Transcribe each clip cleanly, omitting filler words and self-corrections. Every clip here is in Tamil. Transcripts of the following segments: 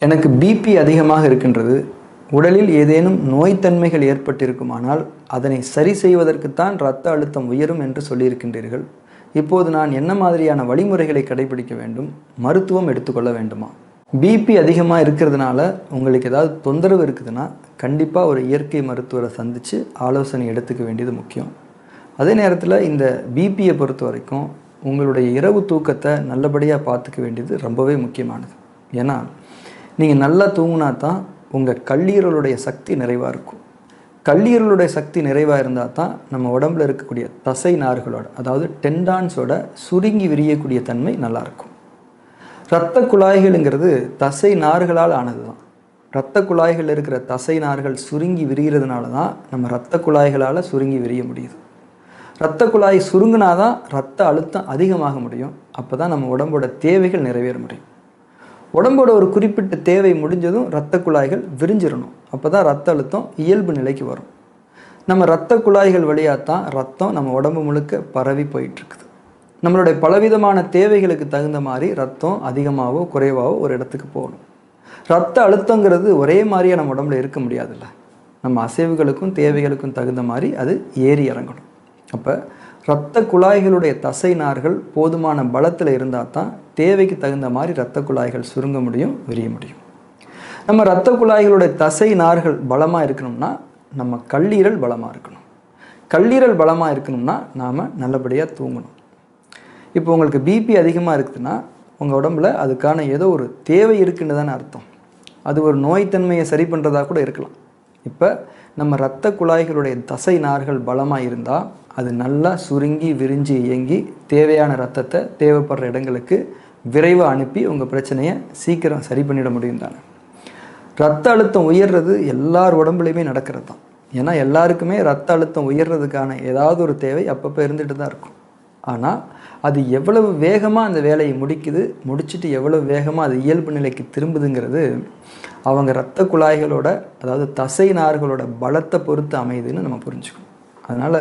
எனக்கு பிபி அதிகமாக இருக்கின்றது. உடலில் ஏதேனும் நோய்த்தன்மைகள் ஏற்பட்டிருக்குமானால் அதனை சரி செய்வதற்குத்தான் இரத்த அழுத்தம் உயரும் என்று சொல்லியிருக்கின்றீர்கள். இப்போது நான் என்ன மாதிரியான வழிமுறைகளை கடைபிடிக்க வேண்டும்? மருத்துவம் எடுத்துக்கொள்ள வேண்டுமா? பிபி அதிகமாக இருக்கிறதுனால உங்களுக்கு ஏதாவது தொந்தரவு இருக்குதுன்னா கண்டிப்பாக ஒரு இயற்கை மருத்துவரை சந்தித்து ஆலோசனை எடுத்துக்க வேண்டியது முக்கியம். அதே நேரத்தில் இந்த பிபியை பொறுத்த வரைக்கும் உங்களுடைய இரவு தூக்கத்தை நல்லபடியாக பார்த்துக்க வேண்டியது ரொம்பவே முக்கியமானது. ஏன்னா நீங்கள் நல்லா தூங்கினா தான் உங்கள் கல்லீரலுடைய சக்தி நிறைவாக இருக்கும். கல்லீரலுடைய சக்தி நிறைவாக இருந்தால் தான் நம்ம உடம்புல இருக்கக்கூடிய தசை நார்களோட, அதாவது டெண்டான்ஸோட சுருங்கி விரியக்கூடிய தன்மை நல்லாயிருக்கும். இரத்த குழாய்களுங்கிறது தசை நார்களால் ஆனது தான். இரத்த குழாய்கள் இருக்கிற தசை நார்கள் சுருங்கி விரிகிறதுனால தான் நம்ம இரத்த குழாய்களால் சுருங்கி விரிய முடியுது. இரத்த குழாய் சுருங்கினாதான் இரத்த அழுத்தம் அதிகமாக முடியும். அப்போ தான் நம்ம உடம்போட தேவைகள் நிறைவேற முடியும். உடம்போட ஒரு குறிப்பிட்ட தேவை முடிஞ்சதும் இரத்த குழாய்கள் விரிஞ்சிடணும். அப்போ தான் இரத்த அழுத்தம் இயல்பு நிலைக்கு வரும். நம்ம இரத்த குழாய்கள் வழியாக தான் ரத்தம் நம்ம உடம்பு முழுக்க பரவி போயிட்டுருக்குது. நம்மளுடைய பலவிதமான தேவைகளுக்கு தகுந்த மாதிரி ரத்தம் அதிகமாகவோ குறைவாகவோ ஒரு இடத்துக்கு போகணும். இரத்த அழுத்தங்கிறது ஒரே மாதிரியாக நம்ம உடம்புல இருக்க முடியாதுல்ல. நம்ம அசைவுகளுக்கும் தேவைகளுக்கும் தகுந்த மாதிரி அது ஏறி இறங்கணும். அப்போ இரத்த குழாய்களுடைய தசை நார்கள் போதுமான பலத்தில் இருந்தால் தான் தேவைக்கு தகுந்த மாதிரி இரத்த குழாய்கள் சுருங்க முடியும், விரிய முடியும். நம்ம இரத்த குழாய்களுடைய தசை நார்கள் பலமாக இருக்கணும்னா நம்ம கல்லீரல் பலமாக இருக்கணும். கல்லீரல் பலமாக இருக்கணும்னா நாம் நல்லபடியாக தூங்கணும். இப்போ உங்களுக்கு பிபி அதிகமாக இருக்குதுன்னா உங்கள் உடம்புல அதுக்கான ஏதோ ஒரு தேவை இருக்குன்னு தானே அர்த்தம். அது ஒரு நோய்த்தன்மையை சரி பண்ணுறதா கூட இருக்கலாம். இப்போ நம்ம இரத்த குழாய்களுடைய தசை நார்கள் பலமாக இருந்தால் அது நல்லா சுருங்கி விரிஞ்சு இயங்கி தேவையான ரத்தத்தை தேவைப்படுற இடங்களுக்கு விரைவாக அனுப்பி உங்கள் பிரச்சனையை சீக்கிரம் சரி பண்ணிட முடியும் தானே. இரத்த அழுத்தம் உயர்றது எல்லார் உடம்புலையுமே நடக்கிறது தான். ஏன்னா எல்லாருக்குமே இரத்த அழுத்தம் உயர்றதுக்கான ஏதாவது ஒரு தேவை அப்பப்போ இருந்துகிட்டு தான் இருக்கும். ஆனால் அது எவ்வளவு வேகமாக அந்த வேலையை முடிச்சுட்டு எவ்வளவு வேகமாக அது இயல்பு நிலைக்கு திரும்புதுங்கிறது அவங்க இரத்த குழாய்களோட, அதாவது தசை நார்களோட பலத்தை பொறுத்து அமையுதுன்னு நம்ம புரிஞ்சுக்கணும். அதனால்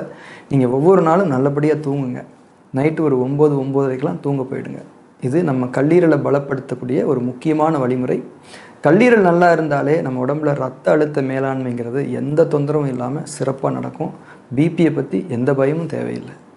நீங்கள் ஒவ்வொரு நாளும் நல்லபடியாக தூங்குங்க. நைட்டு ஒரு 9-9:30க்கெலாம் தூங்க போயிடுங்க. இது நம்ம கல்லீரலை பலப்படுத்தக்கூடிய ஒரு முக்கியமான வழிமுறை. கல்லீரல் நல்லா இருந்தாலே நம்ம உடம்புல ரத்த அழுத்த மேலாண்மைங்கிறது எந்த தொந்தரவும் இல்லாமல் சிறப்பாக நடக்கும். பிபியை பற்றி எந்த பயமும் தேவையில்லை.